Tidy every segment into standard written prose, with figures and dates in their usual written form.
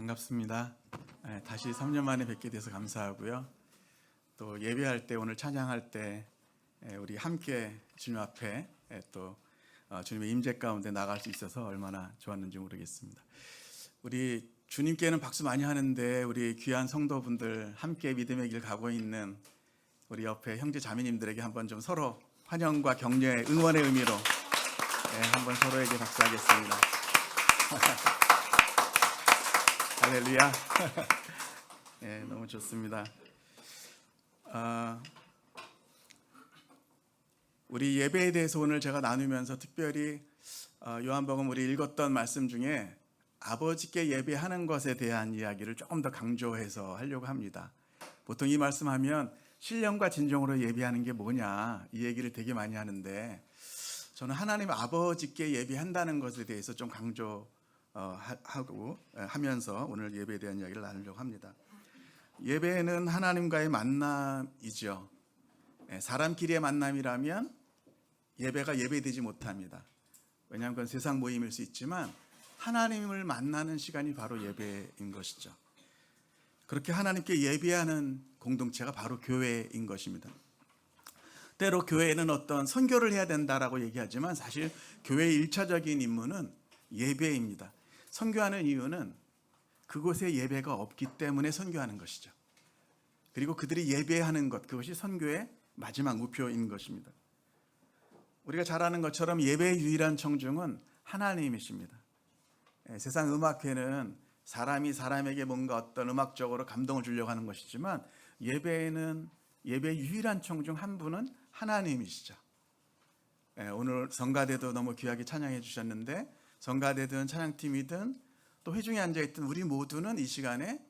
반갑습니다. 다시 3년 만에 뵙게 돼서 감사하고요. 또 예배할 때, 오늘 찬양할 때 우리 함께 주님 앞에 또 주님의 임재 가운데 나갈 수 있어서 얼마나 좋았는지 모르겠습니다. 우리 주님께는 박수 많이 하는데 우리 귀한 성도분들 함께 믿음의 길 가고 있는 우리 옆에 형제 자매님들에게 한번 좀 서로 환영과 격려의 응원의 의미로 한번 서로에게 박수하겠습니다. 할렐루야. 너무 좋습니다. 우리 예배에 대해서 오늘 제가 나누면서 특별히 요한복음 우리 읽었던 말씀 중에 아버지께 예배하는 것에 대한 이야기를 조금 더 강조해서 하려고 합니다. 보통 이 말씀하면 신령과 진정으로 예배하는 게 뭐냐 이 얘기를 되게 많이 하는데, 저는 하나님 아버지께 예배한다는 것에 대해서 좀 하면서 오늘 예배에 대한 이야기를 나누려고 합니다. 예배는 하나님과의 만남이죠. 사람끼리의 만남이라면 예배가 예배되지 못합니다. 왜냐하면 그건 세상 모임일 수 있지만 하나님을 만나는 시간이 바로 예배인 것이죠. 그렇게 하나님께 예배하는 공동체가 바로 교회인 것입니다. 때로 교회는 어떤 선교를 해야 된다라고 얘기하지만 사실 교회의 1차적인 임무는 예배입니다. 선교하는 이유는 그곳에 예배가 없기 때문에 선교하는 것이죠. 그리고 그들이 예배하는 것, 그것이 선교의 마지막 목표인 것입니다. 우리가 잘 아는 것처럼 예배의 유일한 청중은 하나님이십니다. 세상 음악회는 사람이 사람에게 뭔가 어떤 음악적으로 감동을 주려고 하는 것이지만 예배의 유일한 청중 한 분은 하나님이시죠. 오늘 성가대도 너무 귀하게 찬양해 주셨는데, 성가대든 찬양팀이든 또 회중에 앉아있던 우리 모두는 이 시간에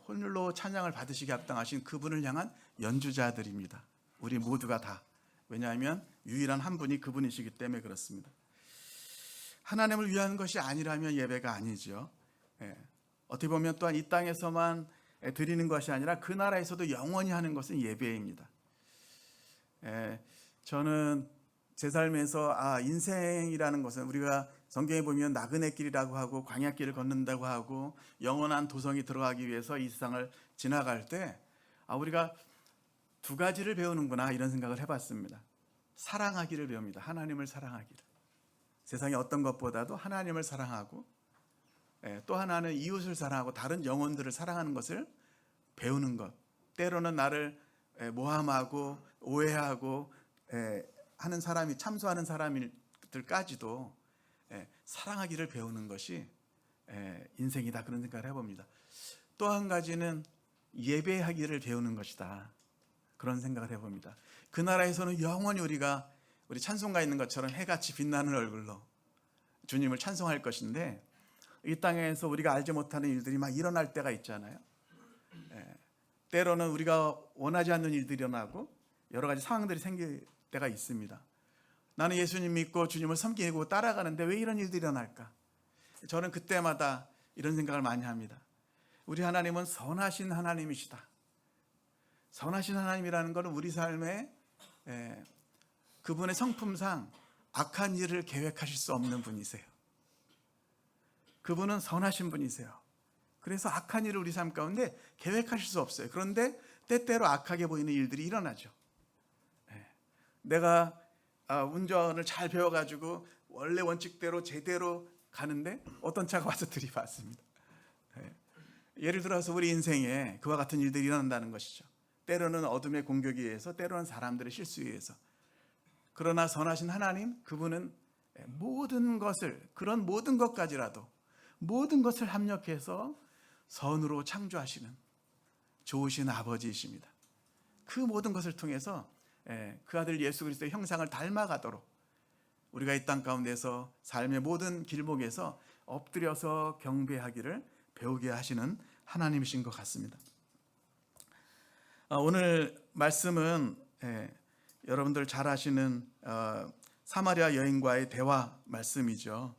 홀로 찬양을 받으시게 합당하신 그분을 향한 연주자들입니다. 우리 모두가 다. 왜냐하면 유일한 한 분이 그분이시기 때문에 그렇습니다. 하나님을 위한 것이 아니라면 예배가 아니죠. 어떻게 보면 또한 이 땅에서만 드리는 것이 아니라 그 나라에서도 영원히 하는 것은 예배입니다. 저는 제 삶에서 인생이라는 것은 우리가 성경에 보면 나그네 길이라고 하고 광야길을 걷는다고 하고 영원한 도성이 들어가기 위해서 이 세상을 지나갈 때 우리가 두 가지를 배우는구나 이런 생각을 해봤습니다. 사랑하기를 배웁니다. 하나님을 사랑하기를. 세상의 어떤 것보다도 하나님을 사랑하고 또 하나는 이웃을 사랑하고 다른 영혼들을 사랑하는 것을 배우는 것. 때로는 나를 모함하고 오해하고 하는 사람이 참소하는 사람들까지도 사랑하기를 배우는 것이 인생이다, 그런 생각을 해봅니다. 또 한 가지는 예배하기를 배우는 것이다, 그런 생각을 해봅니다. 그 나라에서는 영원히 우리 찬송가 있는 것처럼 해같이 빛나는 얼굴로 주님을 찬송할 것인데, 이 땅에서 우리가 알지 못하는 일들이 막 일어날 때가 있잖아요. 때로는 우리가 원하지 않는 일들이 일어나고 여러 가지 상황들이 생길 때가 있습니다. 나는 예수님 믿고 주님을 섬기고 따라가는데 왜 이런 일들이 일어날까? 저는 그때마다 이런 생각을 많이 합니다. 우리 하나님은 선하신 하나님이시다. 선하신 하나님이라는 것은 우리 삶에 그분의 성품상 악한 일을 계획하실 수 없는 분이세요. 그분은 선하신 분이세요. 그래서 악한 일을 우리 삶 가운데 계획하실 수 없어요. 그런데 때때로 악하게 보이는 일들이 일어나죠. 내가 운전을 잘 배워가지고 원래 원칙대로 제대로 가는데 어떤 차가 와서 들이받습니다. 예를 들어서 우리 인생에 그와 같은 일들이 일어난다는 것이죠. 때로는 어둠의 공격에 의해서, 때로는 사람들의 실수에 의해서. 그러나 선하신 하나님, 그분은 그런 모든 것까지라도 모든 것을 합력해서 선으로 창조하시는 좋으신 아버지이십니다. 그 모든 것을 통해서 그 아들 예수 그리스도의 형상을 닮아가도록 우리가 이 땅 가운데서 삶의 모든 길목에서 엎드려서 경배하기를 배우게 하시는 하나님이신 것 같습니다. 오늘 말씀은 여러분들 잘 아시는 사마리아 여인과의 대화 말씀이죠.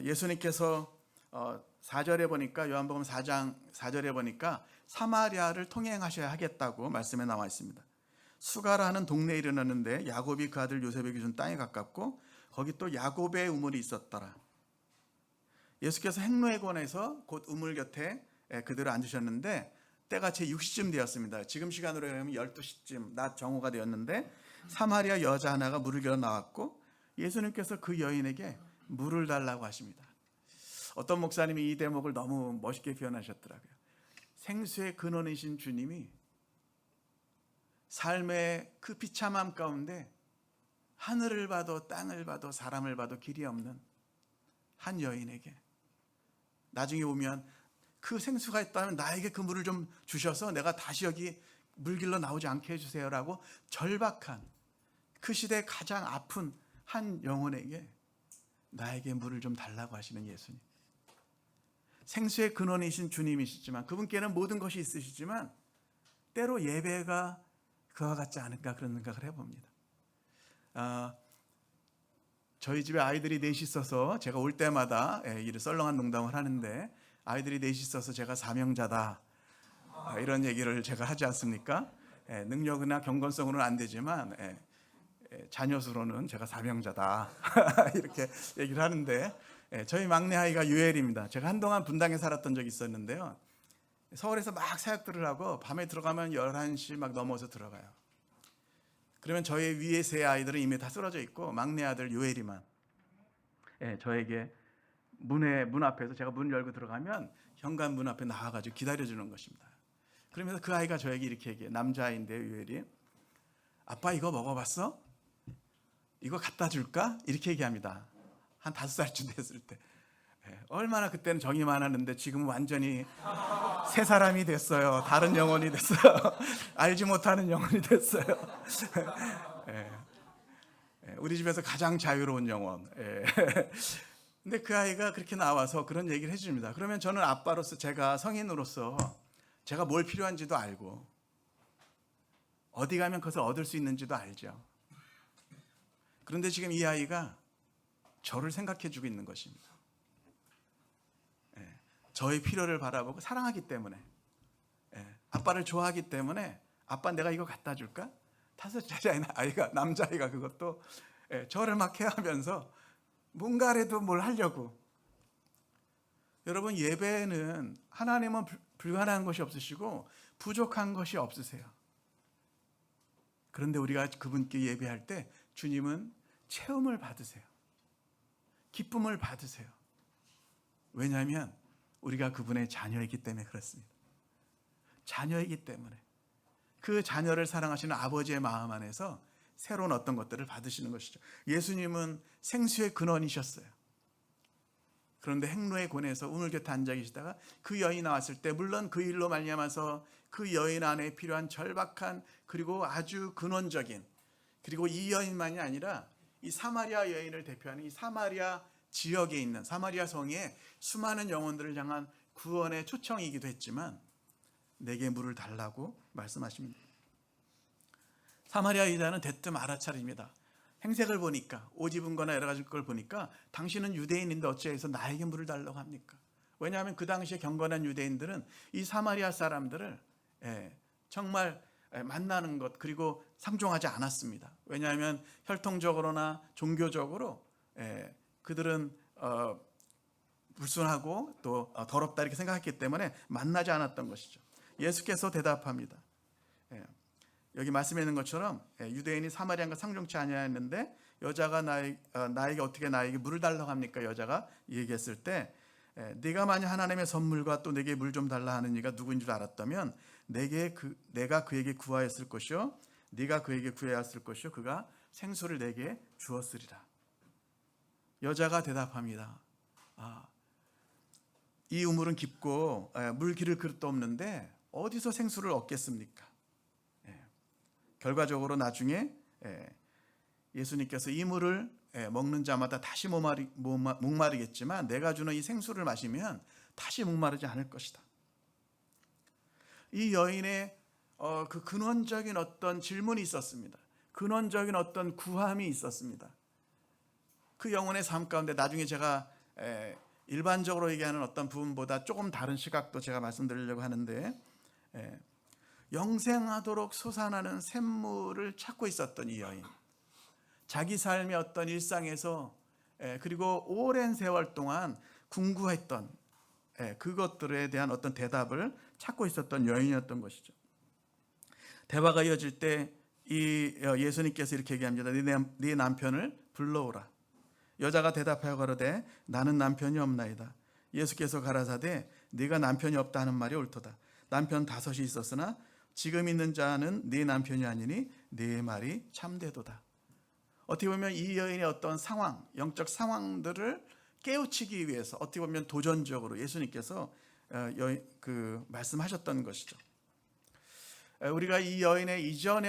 예수님께서 4절에 보니까, 요한복음 4장 4절에 보니까 사마리아를 통행하셔야 하겠다고 말씀에 나와 있습니다. 수가라는 동네에 이르렀는데 야곱이 그 아들 요셉에게 준 땅에 가깝고 거기 또 야곱의 우물이 있었더라. 예수께서 행로에 관해서 곧 우물 곁에 그대로 앉으셨는데 때가 제 6시쯤 되었습니다. 지금 시간으로 하면 12시쯤 낮 정오가 되었는데 사마리아 여자 하나가 물을 길어 나왔고 예수님께서 그 여인에게 물을 달라고 하십니다. 어떤 목사님이 이 대목을 너무 멋있게 표현하셨더라고요. 생수의 근원이신 주님이 삶의 그 비참함 가운데 하늘을 봐도 땅을 봐도 사람을 봐도 길이 없는 한 여인에게 나중에 오면 그 생수가 있다면 나에게 그 물을 좀 주셔서 내가 다시 여기 물길로 나오지 않게 해주세요라고 절박한 그 시대에 가장 아픈 한 영혼에게 나에게 물을 좀 달라고 하시는 예수님. 생수의 근원이신 주님이시지만 그분께는 모든 것이 있으시지만 때로 예배가 그와 같지 않을까 그런 생각을 해봅니다. 저희 집에 아이들이 넷이 있어서 제가 올 때마다 이를 썰렁한 농담을 하는데 아이들이 넷이 있어서 제가 사명자다 이런 얘기를 제가 하지 않습니까? 능력이나 경건성으로는 안 되지만 자녀 수로는 제가 사명자다 이렇게 얘기를 하는데 저희 막내 아이가 유엘입니다. 제가 한동안 분당에 살았던 적이 있었는데요. 서울에서 막 사역들을 하고 밤에 들어가면 11시 막 넘어서 들어가요. 그러면 저희 위에 세 아이들은 이미 다 쓰러져 있고 막내 아들 유엘이만 저에게 문 앞에서 제가 문 열고 들어가면 현관 문 앞에 나와가지고 기다려주는 것입니다. 그러면서 그 아이가 저에게 이렇게 얘기해요. 남자아이인데 유엘이 아빠 이거 먹어봤어? 이거 갖다 줄까? 이렇게 얘기합니다. 한 5살쯤 됐을 때. 얼마나 그때는 정이 많았는데 지금은 완전히 새 사람이 됐어요. 다른 영혼이 됐어요. 알지 못하는 영혼이 됐어요. 우리 집에서 가장 자유로운 영혼. 근데 그 아이가 그렇게 나와서 그런 얘기를 해줍니다. 그러면 저는 아빠로서 제가 성인으로서 제가 뭘 필요한지도 알고 어디 가면 그것을 얻을 수 있는지도 알죠. 그런데 지금 이 아이가 저를 생각해 주고 있는 것입니다. 저의 필요를 바라보고 사랑하기 때문에 아빠를 좋아하기 때문에 아빠 내가 이거 갖다 줄까? 5살짜리 아이가 남자아이가 그것도 저를 막 케어하면서 뭔가라도 뭘 하려고. 여러분 예배는 하나님은 불가능한 것이 없으시고 부족한 것이 없으세요. 그런데 우리가 그분께 예배할 때 주님은 체험을 받으세요. 기쁨을 받으세요. 왜냐하면 우리가 그분의 자녀이기 때문에 그렇습니다. 자녀이기 때문에 그 자녀를 사랑하시는 아버지의 마음 안에서 새로운 어떤 것들을 받으시는 것이죠. 예수님은 생수의 근원이셨어요. 그런데 행로의 곤에서 우물 곁에 앉아 계시다가 그 여인이 나왔을 때 물론 그 일로 말미암아서 그 여인 안에 필요한 절박한 그리고 아주 근원적인 그리고 이 여인만이 아니라 이 사마리아 여인을 대표하는 이 사마리아 지역에 있는 사마리아 성에 수많은 영혼들을 향한 구원의 초청이기도 했지만 내게 물을 달라고 말씀하십니다. 사마리아 여자는 대뜸 알아차립니다. 행색을 보니까 옷 입은 거나 여러 가지 걸 보니까 당신은 유대인인데 어찌해서 나에게 물을 달라고 합니까? 왜냐하면 그 당시에 경건한 유대인들은 이 사마리아 사람들을 정말 만나는 것 그리고 상종하지 않았습니다. 왜냐하면 혈통적으로나 종교적으로 그들은 불순하고 또 더럽다 이렇게 생각했기 때문에 만나지 않았던 것이죠. 예수께서 대답합니다. 여기 말씀해 있는 것처럼 유대인이 사마리아인과 상종치 아니하였는데 여자가 나에게 어떻게 나에게 물을 달라고 합니까? 여자가 얘기했을 때 네가 만약 하나님의 선물과 또 내게 물 좀 달라 하는 이가 누구인 줄 알았다면 내가 그에게 구하였을 것이요 네가 그에게 구하였을 것이요 그가 생수를 내게 주었으리라. 여자가 대답합니다. 이 우물은 깊고 물 기를 그릇도 없는데 어디서 생수를 얻겠습니까? 결과적으로 나중에 예수님께서 이 물을 먹는 자마다 다시 목마르겠지만 내가 주는 이 생수를 마시면 다시 목마르지 않을 것이다. 이 여인의 그 근원적인 어떤 질문이 있었습니다. 근원적인 어떤 구함이 있었습니다. 그 영혼의 삶 가운데 나중에 제가 일반적으로 얘기하는 어떤 부분보다 조금 다른 시각도 제가 말씀드리려고 하는데 영생하도록 솟아나는 샘물을 찾고 있었던 이 여인, 자기 삶의 어떤 일상에서 그리고 오랜 세월 동안 궁구했던 그것들에 대한 어떤 대답을 찾고 있었던 여인이었던 것이죠. 대화가 이어질 때 이 예수님께서 이렇게 얘기합니다. 네 남편을 불러오라. 여자가 대답하여 가로되 나는 남편이 없나이다. 예수께서 가라사대 네가 남편이 없다 하는 말이 옳도다. 남편 5이 있었으나 지금 있는 자는 네 남편이 아니니 네 말이 참되도다. 어떻게 보면 이 여인의 어떤 상황, 영적 상황들을 깨우치기 위해서 어떻게 보면 도전적으로 예수님께서 말씀하셨던 것이죠. 우리가 이 여인의 이전에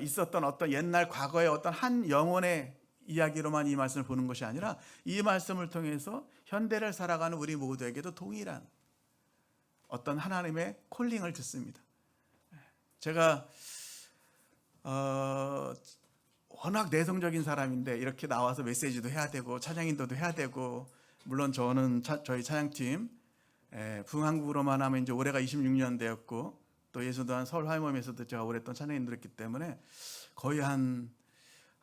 있었던 어떤 옛날 과거의 어떤 한 영혼의 이야기로만 이 말씀을 보는 것이 아니라 이 말씀을 통해서 현대를 살아가는 우리 모두에게도 동일한 어떤 하나님의 콜링을 듣습니다. 제가 워낙 내성적인 사람인데 이렇게 나와서 메시지도 해야 되고 찬양 인도도 해야 되고, 물론 저는 저희 찬양팀 부흥한국으로만 하면 이제 올해가 26년 되었고, 또 예수도한 서울 화이mom에서도 제가 오랫동안 찬양 인도를 했기 때문에 거의 한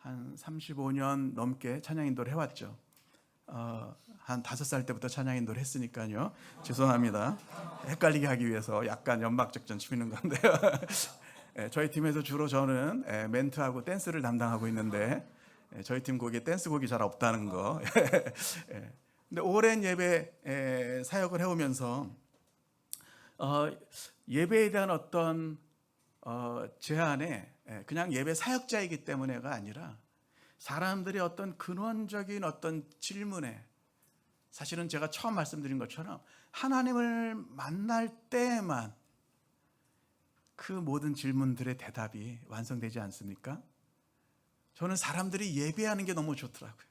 35년 넘게 찬양 인도를 해왔죠. 한 5살 때부터 찬양 인도를 했으니까요. 죄송합니다. 헷갈리게 하기 위해서 약간 연막작전 치는 건데요. 저희 팀에서 주로 저는 멘트하고 댄스를 담당하고 있는데, 저희 팀 곡에 댄스곡이 잘 없다는 거. 근데 오랜 예배 사역을 해오면서 예배에 대한 어떤 제안에 그냥 예배 사역자이기 때문에가 아니라 사람들의 어떤 근원적인 어떤 질문에, 사실은 제가 처음 말씀드린 것처럼 하나님을 만날 때만 그 모든 질문들의 대답이 완성되지 않습니까? 저는 사람들이 예배하는 게 너무 좋더라고요.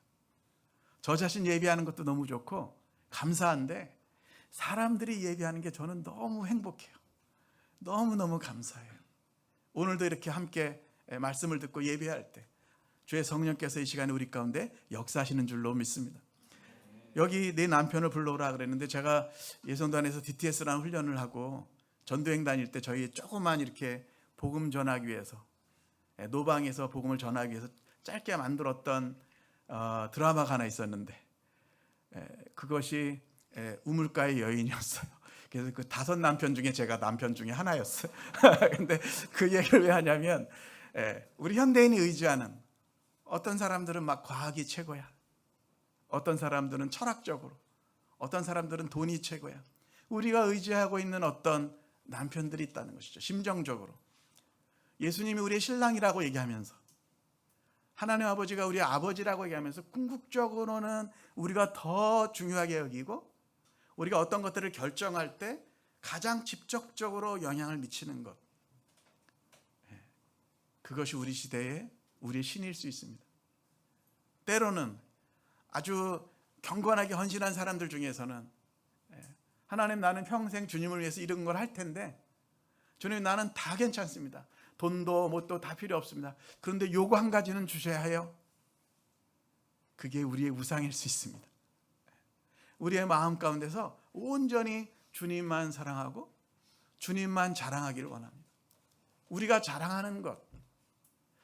저 자신 예배하는 것도 너무 좋고 감사한데, 사람들이 예배하는 게 저는 너무 행복해요. 너무너무 감사해요. 오늘도 이렇게 함께 말씀을 듣고 예배할 때 주의 성령께서 이 시간에 우리 가운데 역사하시는 줄로 믿습니다. 여기 내 남편을 불러오라 그랬는데, 제가 예성단에서 DTS라는 훈련을 하고 전도행 다닐 때 저희 조그만 이렇게 복음 전하기 위해서, 노방에서 복음을 전하기 위해서 짧게 만들었던 드라마가 하나 있었는데, 그것이 우물가의 여인이었어요. 그래서 그 5 남편 중에 제가 남편 중에 하나였어요. 근데 그 얘기를 왜 하냐면, 우리 현대인이 의지하는, 어떤 사람들은 막 과학이 최고야, 어떤 사람들은 철학적으로, 어떤 사람들은 돈이 최고야. 우리가 의지하고 있는 어떤 남편들이 있다는 것이죠. 심정적으로 예수님이 우리의 신랑이라고 얘기하면서, 하나님 아버지가 우리의 아버지라고 얘기하면서 궁극적으로는 우리가 더 중요하게 여기고, 우리가 어떤 것들을 결정할 때 가장 직접적으로 영향을 미치는 것, 그것이 우리 시대의 우리의 신일 수 있습니다. 때로는 아주 경건하게 헌신한 사람들 중에서는, 하나님, 나는 평생 주님을 위해서 이런 걸 할 텐데 주님, 나는 다 괜찮습니다. 돈도 뭣도 다 필요 없습니다. 그런데 요거 한 가지는 주셔야 해요. 그게 우리의 우상일 수 있습니다. 우리의 마음 가운데서 온전히 주님만 사랑하고 주님만 자랑하기를 원합니다. 우리가 자랑하는 것,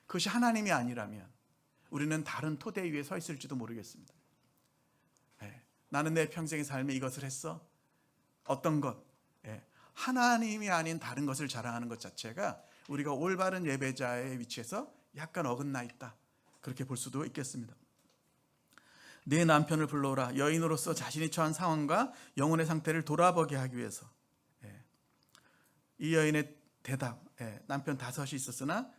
그것이 하나님이 아니라면 우리는 다른 토대 위에 서 있을지도 모르겠습니다. 나는 내 평생의 삶에 이것을 했어, 어떤 것, 하나님이 아닌 다른 것을 자랑하는 것 자체가 우리가 올바른 예배자의 위치에서 약간 어긋나 있다, 그렇게 볼 수도 있겠습니다. 내 남편을 불러오라. 여인으로서 자신이 처한 상황과 영혼의 상태를 돌아보게 하기 위해서, 이 여인의 대답, 남편 5이 있었으나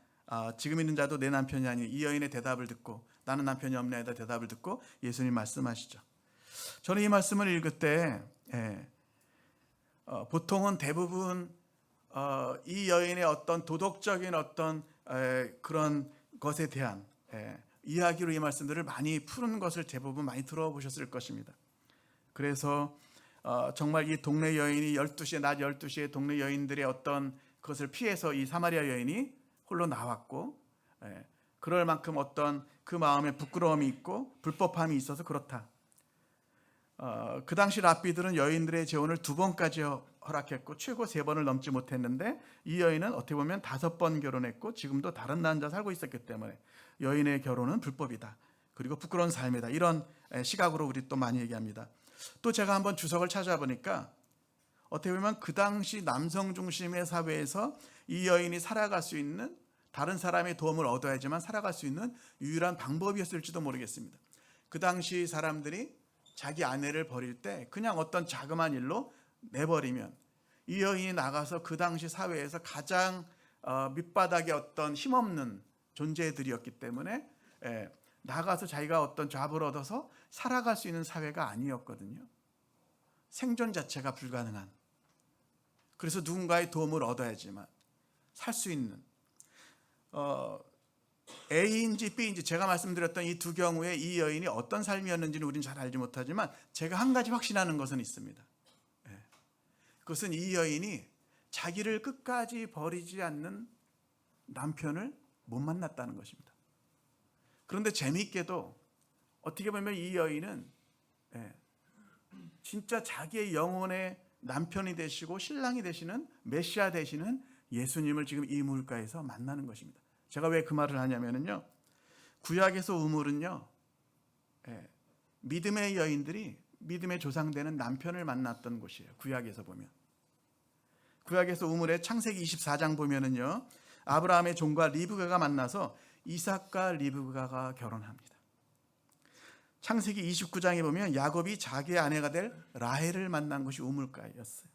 지금 있는 자도 내 남편이 아니, 이 여인의 대답을 듣고, 나는 남편이 없나이다 대답을 듣고 예수님 말씀하시죠. 저는 이 말씀을 읽을 때 보통은 대부분 이 여인의 어떤 도덕적인 어떤 그런 것에 대한 이야기로 이 말씀들을 많이 푸는 것을 대부분 많이 들어보셨을 것입니다. 그래서 정말 이 동네 여인이 낮 12시에 동네 여인들의 어떤 그것을 피해서 이 사마리아 여인이 홀로 나왔고, 그럴 만큼 어떤 그 마음에 부끄러움이 있고 불법함이 있어서 그렇다. 그 당시 랍비들은 여인들의 재혼을 2번까지 허락했고 최고 3번을 넘지 못했는데, 이 여인은 어떻게 보면 5번 결혼했고 지금도 다른 남자 살고 있었기 때문에 여인의 결혼은 불법이다, 그리고 부끄러운 삶이다, 이런 시각으로 우리 또 많이 얘기합니다. 또 제가 한번 주석을 찾아보니까 어떻게 보면 그 당시 남성 중심의 사회에서 이 여인이 살아갈 수 있는, 다른 사람의 도움을 얻어야지만 살아갈 수 있는 유일한 방법이었을지도 모르겠습니다. 그 당시 사람들이 자기 아내를 버릴 때 그냥 어떤 자그마한 일로 내버리면 이 여인이 나가서 그 당시 사회에서 가장 밑바닥의 어떤 힘없는 존재들이었기 때문에 나가서 자기가 어떤 잡을 얻어서 살아갈 수 있는 사회가 아니었거든요. 생존 자체가 불가능한. 그래서 누군가의 도움을 얻어야지만 살 수 있는, A인지 B인지 제가 말씀드렸던 이 두 경우에 이 여인이 어떤 삶이었는지는 우리는 잘 알지 못하지만 제가 한 가지 확신하는 것은 있습니다. 그것은 이 여인이 자기를 끝까지 버리지 않는 남편을 못 만났다는 것입니다. 그런데 재미있게도 어떻게 보면 이 여인은 진짜 자기의 영혼의 남편이 되시고 신랑이 되시는 메시아 되시는 예수님을 지금 이 우물가에서 만나는 것입니다. 제가 왜 그 말을 하냐면요, 구약에서 우물은요, 믿음의 여인들이 믿음의 조상되는 남편을 만났던 곳이에요. 구약에서 보면, 구약에서 우물의 창세기 24장 보면은요, 아브라함의 종과 리브가가 만나서 이삭과 리브가가 결혼합니다. 창세기 29장에 보면 야곱이 자기의 아내가 될 라헬을 만난 것이 우물가였어요.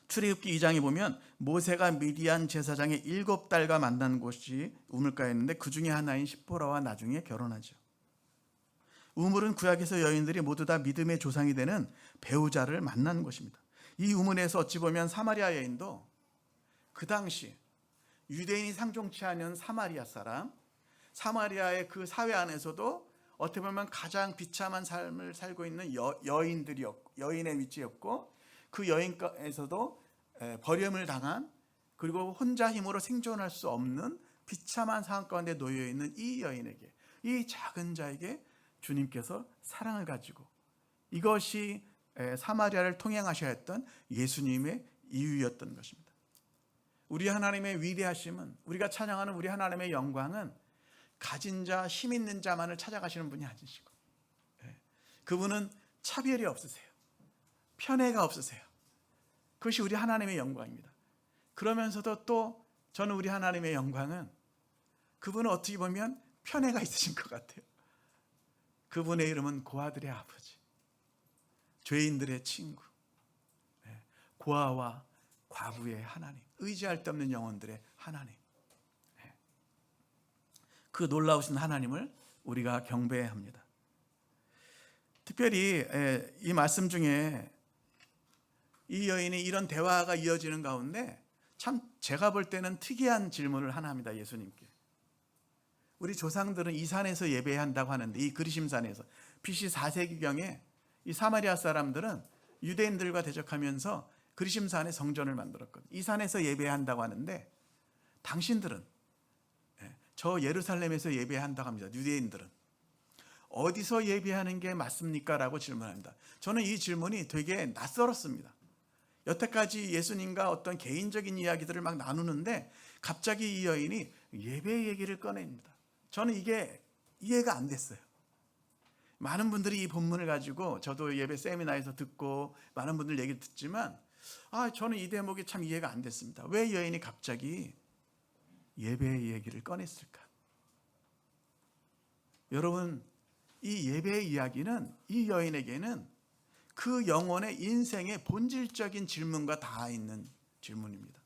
출애굽기 2장에 보면 모세가 미디안 제사장의 7딸과 만난 곳이 우물가였는데 그 중에 하나인 시포라와 나중에 결혼하죠. 우물은 구약에서 여인들이 모두 다 믿음의 조상이 되는 배우자를 만난 곳입니다. 이 우물에서 어찌 보면 사마리아 여인도 그 당시 유대인이 상종치 않은 사마리아 사람, 사마리아의 그 사회 안에서도 어떻게 보면 가장 비참한 삶을 살고 있는 여인의 위치였고, 그 여인에서도 버림을 당한, 그리고 혼자 힘으로 생존할 수 없는 비참한 상황 가운데 놓여 있는 이 여인에게, 이 작은 자에게 주님께서 사랑을 가지고, 이것이 사마리아를 통행하셔야 했던 예수님의 이유였던 것입니다. 우리 하나님의 위대하심은, 우리가 찬양하는 우리 하나님의 영광은 가진 자, 힘 있는 자만을 찾아가시는 분이 아니시고, 그분은 차별이 없으세요. 편애가 없으세요. 그것이 우리 하나님의 영광입니다. 그러면서도 또 저는 우리 하나님의 영광은 그분은 어떻게 보면 편애가 있으신 것 같아요. 그분의 이름은 고아들의 아버지, 죄인들의 친구, 고아와 과부의 하나님, 의지할 데 없는 영혼들의 하나님. 그 놀라우신 하나님을 우리가 경배해야 합니다. 특별히 이 말씀 중에 이 여인이 이런 대화가 이어지는 가운데 참 제가 볼 때는 특이한 질문을 하나 합니다. 예수님께. 우리 조상들은 이 산에서 예배한다고 하는데, 이 그리심산에서 BC 4세기경에 이 사마리아 사람들은 유대인들과 대적하면서 그리심산에 성전을 만들었거든요. 이 산에서 예배한다고 하는데 당신들은 저 예루살렘에서 예배한다고 합니다. 유대인들은 어디서 예배하는 게 맞습니까? 라고 질문합니다. 저는 이 질문이 되게 낯설었습니다. 여태까지 예수님과 어떤 개인적인 이야기들을 막 나누는데 갑자기 이 여인이 예배 얘기를 꺼냅니다. 저는 이게 이해가 안 됐어요. 많은 분들이 이 본문을 가지고, 저도 예배 세미나에서 듣고 많은 분들 얘기를 듣지만 저는 이 대목이 참 이해가 안 됐습니다. 왜 여인이 갑자기 예배의 얘기를 꺼냈을까? 여러분, 이 예배의 이야기는 이 여인에게는 그 영혼의 인생의 본질적인 질문과 닿아 있는 질문입니다.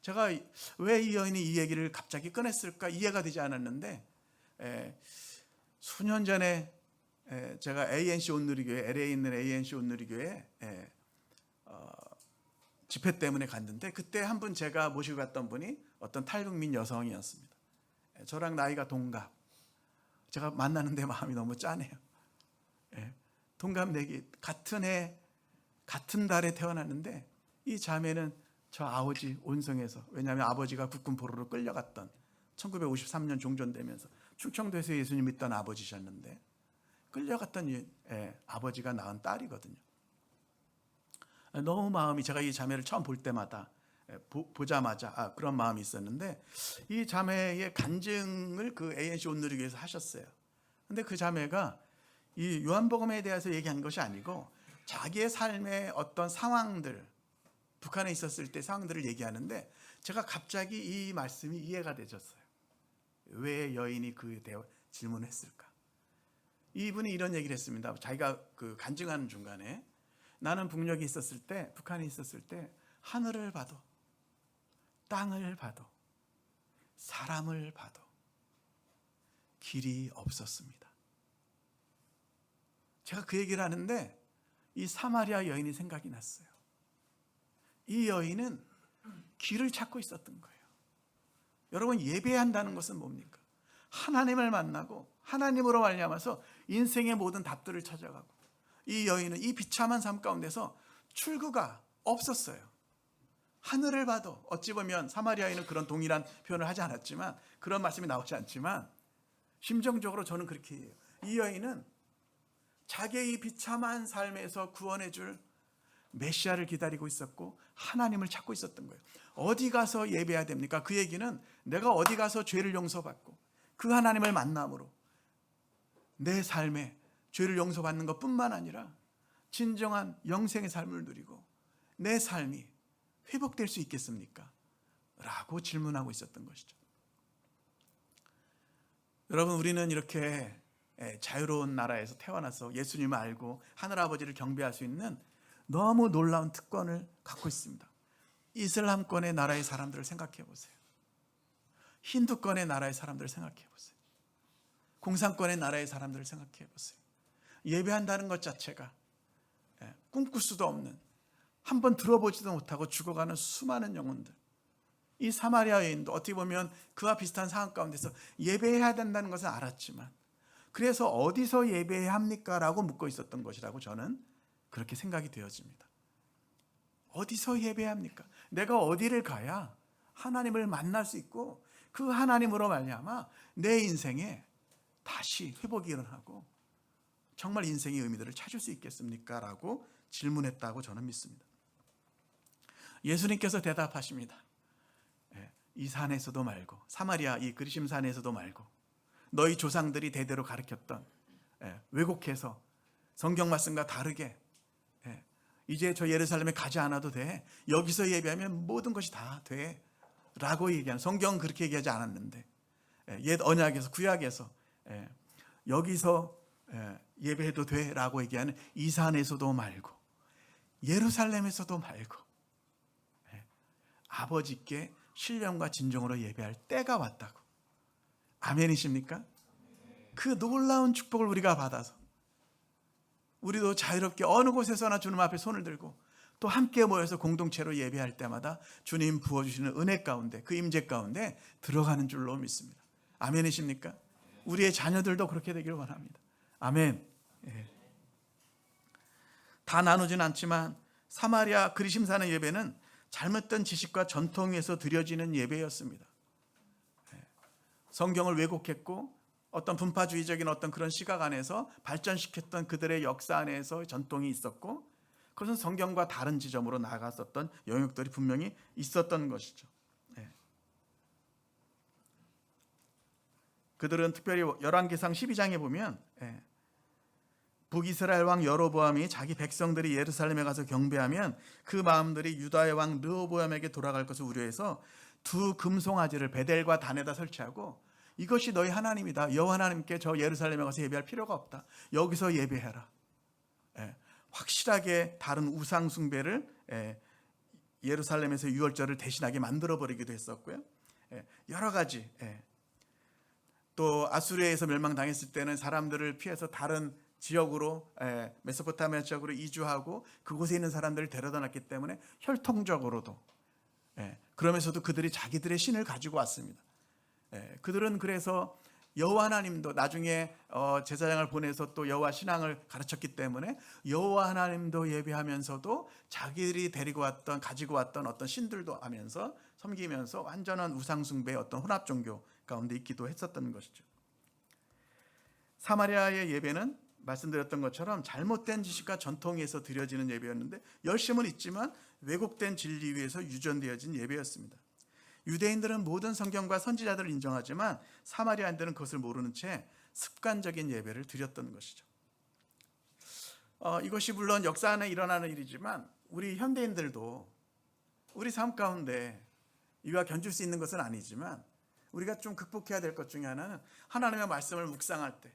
제가 왜 이 여인이 이 얘기를 갑자기 꺼냈을까 이해가 되지 않았는데, 수년 전에 제가 ANC 온누리교회, LA에 있는 ANC 온누리교회 집회 때문에 갔는데, 그때 한 분 제가 모시고 갔던 분이 어떤 탈북민 여성이었습니다. 저랑 나이가 동갑. 제가 만나는데 마음이 너무 짠해요. 동갑내기, 같은 해 같은 달에 태어났는데 이 자매는 저 아버지 온성에서, 왜냐하면 아버지가 국군 포로로 끌려갔던 1953년 종전되면서 충청도에서 예수님 믿던 아버지셨는데 끌려갔던 아버지가 낳은 딸이거든요. 너무 마음이, 제가 이 자매를 처음 볼 때마다 보자마자 그런 마음이 있었는데, 이 자매의 간증을 그 ANC 온누리교회에서 하셨어요. 근데 그 자매가 이 요한복음에 대해서 얘기한 것이 아니고 자기의 삶의 어떤 상황들, 북한에 있었을 때 상황들을 얘기하는데 제가 갑자기 이 말씀이 이해가 되졌어요. 왜 여인이 그 질문을 했을까? 이분이 이런 얘기를 했습니다. 자기가 그 간증하는 중간에 나는 북녘에 있었을 때, 북한에 있었을 때 하늘을 봐도 땅을 봐도 사람을 봐도 길이 없었습니다. 제가 그 얘기를 하는데 이 사마리아 여인이 생각이 났어요. 이 여인은 길을 찾고 있었던 거예요. 여러분, 예배한다는 것은 뭡니까? 하나님을 만나고 하나님으로 말미암아서 인생의 모든 답들을 찾아가고, 이 여인은 이 비참한 삶 가운데서 출구가 없었어요. 하늘을 봐도, 어찌 보면 사마리아인은 그런 동일한 표현을 하지 않았지만, 그런 말씀이 나오지 않지만 심정적으로 저는 그렇게 해요. 이 여인은 자기의 이 비참한 삶에서 구원해 줄 메시아를 기다리고 있었고 하나님을 찾고 있었던 거예요. 어디 가서 예배해야 됩니까? 그 얘기는 내가 어디 가서 죄를 용서받고 그 하나님을 만남으로 내 삶에 죄를 용서받는 것뿐만 아니라 진정한 영생의 삶을 누리고 내 삶이 회복될 수 있겠습니까? 라고 질문하고 있었던 것이죠. 여러분, 우리는 이렇게 자유로운 나라에서 태어나서 예수님을 알고 하늘아버지를 경배할 수 있는 너무 놀라운 특권을 갖고 있습니다. 이슬람권의 나라의 사람들을 생각해 보세요. 힌두권의 나라의 사람들을 생각해 보세요. 공산권의 나라의 사람들을 생각해 보세요. 예배한다는 것 자체가 꿈꿀 수도 없는, 한번 들어보지도 못하고 죽어가는 수많은 영혼들. 이 사마리아 여인도 어떻게 보면 그와 비슷한 상황 가운데서 예배해야 된다는 것을 알았지만, 그래서 어디서 예배해야 합니까? 라고 묻고 있었던 것이라고 저는 그렇게 생각이 되어집니다. 어디서 예배해야 합니까? 내가 어디를 가야 하나님을 만날 수 있고 그 하나님으로 말미암아 내 인생에 다시 회복이 일어나고 정말 인생의 의미들을 찾을 수 있겠습니까? 라고 질문했다고 저는 믿습니다. 예수님께서 대답하십니다. 이 산에서도 말고, 사마리아 이 그리심 산에서도 말고, 너희 조상들이 대대로 가르쳤던, 왜곡해서 성경 말씀과 다르게 이제 저 예루살렘에 가지 않아도 돼, 여기서 예배하면 모든 것이 다 돼 라고 얘기하는, 성경은 그렇게 얘기하지 않았는데 옛 언약에서, 구약에서 여기서 예배해도 돼 라고 얘기하는 이 산에서도 말고 예루살렘에서도 말고 아버지께 신령과 진정으로 예배할 때가 왔다고. 아멘이십니까? 그 놀라운 축복을 우리가 받아서 우리도 자유롭게 어느 곳에서나 주님 앞에 손을 들고 또 함께 모여서 공동체로 예배할 때마다 주님 부어주시는 은혜 가운데, 그 임재 가운데 들어가는 줄로 믿습니다. 아멘이십니까? 우리의 자녀들도 그렇게 되기를 원합니다. 아멘. 다 나누진 않지만 사마리아 그리심산의 예배는 잘못된 지식과 전통 위에서 드려지는 예배였습니다. 성경을 왜곡했고 어떤 분파주의적인 어떤 그런 시각 안에서 발전시켰던 그들의 역사 안에서 전통이 있었고, 그것은 성경과 다른 지점으로 나아갔었던 영역들이 분명히 있었던 것이죠. 그들은 특별히 열왕기상 12장에 보면 북이스라엘 왕 여로보암이 자기 백성들이 예루살렘에 가서 경배하면 그 마음들이 유다의 왕 르호보암에게 돌아갈 것을 우려해서 두 금송아지를 베델과 단에다 설치하고, 이것이 너희 하나님이다, 여호와 하나님께 저 예루살렘에 가서 예배할 필요가 없다, 여기서 예배해라. 확실하게 다른 우상 숭배를 예루살렘에서 유월절을 대신하게 만들어버리기도 했었고요. 여러 가지, 또 아수르에서 멸망당했을 때는 사람들을 피해서 다른 지역으로, 메소포타미아 지역으로 이주하고 그곳에 있는 사람들을 데려다 놨기 때문에 혈통적으로도, 그러면서도 그들이 자기들의 신을 가지고 왔습니다. 그들은 그래서 여호와 하나님도 나중에 제사장을 보내서 또 여호와 신앙을 가르쳤기 때문에 여호와 하나님도 예배하면서도 자기들이 데리고 왔던, 가지고 왔던 어떤 신들도 하면서 섬기면서 완전한 우상 숭배의 어떤 혼합 종교 가운데 있기도 했었던 것이죠. 사마리아의 예배는 말씀드렸던 것처럼 잘못된 지식과 전통에서 드려지는 예배였는데, 열심은 있지만 왜곡된 진리 위에서 유전되어진 예배였습니다. 유대인들은 모든 성경과 선지자들을 인정하지만 사마리아인들은 그것을 모르는 채 습관적인 예배를 드렸던 것이죠. 이것이 물론 역사 안에 일어나는 일이지만 우리 현대인들도 우리 삶 가운데 이와 견줄 수 있는 것은 아니지만 우리가 좀 극복해야 될 것 중에 하나는 하나님의 말씀을 묵상할 때,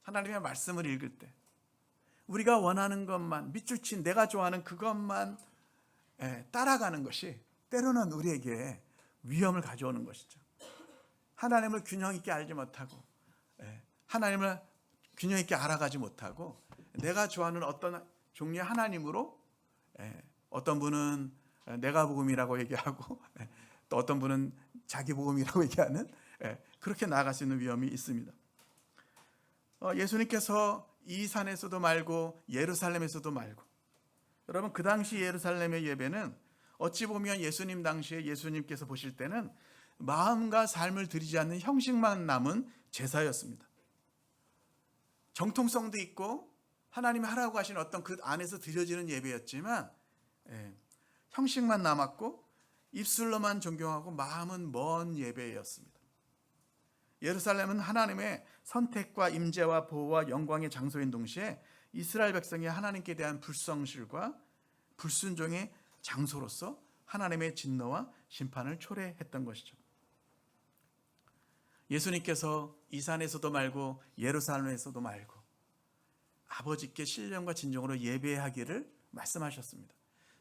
하나님의 말씀을 읽을 때 우리가 원하는 것만, 밑줄 친 내가 좋아하는 그것만 따라가는 것이 때로는 우리에게 위험을 가져오는 것이죠. 하나님을 균형 있게 알지 못하고 하나님을 균형 있게 알아가지 못하고 내가 좋아하는 어떤 종류의 하나님으로 어떤 분은 내가 복음이라고 얘기하고 또 어떤 분은 자기 복음이라고 얘기하는 그렇게 나아갈 수 있는 위험이 있습니다. 예수님께서 이 산에서도 말고 예루살렘에서도 말고, 여러분 그 당시 예루살렘의 예배는 어찌 보면 예수님 당시에 예수님께서 보실 때는 마음과 삶을 드리지 않는 형식만 남은 제사였습니다. 정통성도 있고 하나님이 하라고 하신 어떤 그 안에서 드려지는 예배였지만 형식만 남았고 입술로만 존경하고 마음은 먼 예배였습니다. 예루살렘은 하나님의 선택과 임재와 보호와 영광의 장소인 동시에 이스라엘 백성의 하나님께 대한 불성실과 불순종의 장소로서 하나님의 진노와 심판을 초래했던 것이죠. 예수님께서 이 산에서도 말고 예루살렘에서도 말고 아버지께 신령과 진정으로 예배하기를 말씀하셨습니다.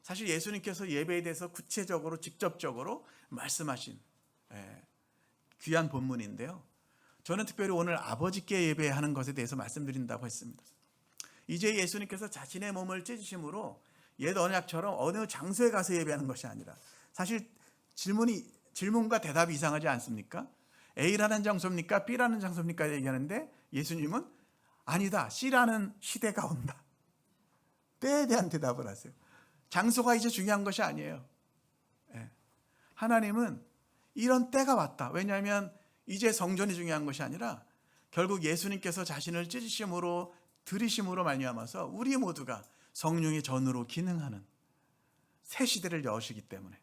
사실 예수님께서 예배에 대해서 구체적으로 직접적으로 말씀하신 귀한 본문인데요. 저는 특별히 오늘 아버지께 예배하는 것에 대해서 말씀드린다고 했습니다. 이제 예수님께서 자신의 몸을 찢으심으로 옛 언약처럼 어느 장소에 가서 예배하는 것이 아니라, 사실 질문과 대답이 이상하지 않습니까? A라는 장소입니까? B라는 장소입니까? 얘기하는데 예수님은 아니다, C라는 시대가 온다. 때에 대한 대답을 하세요. 장소가 이제 중요한 것이 아니에요. 하나님은 이런 때가 왔다. 왜냐하면 이제 성전이 중요한 것이 아니라 결국 예수님께서 자신을 찢으심으로 들이심으로 말미암아서 우리 모두가 성령의 전으로 기능하는 새 시대를 여시기 때문에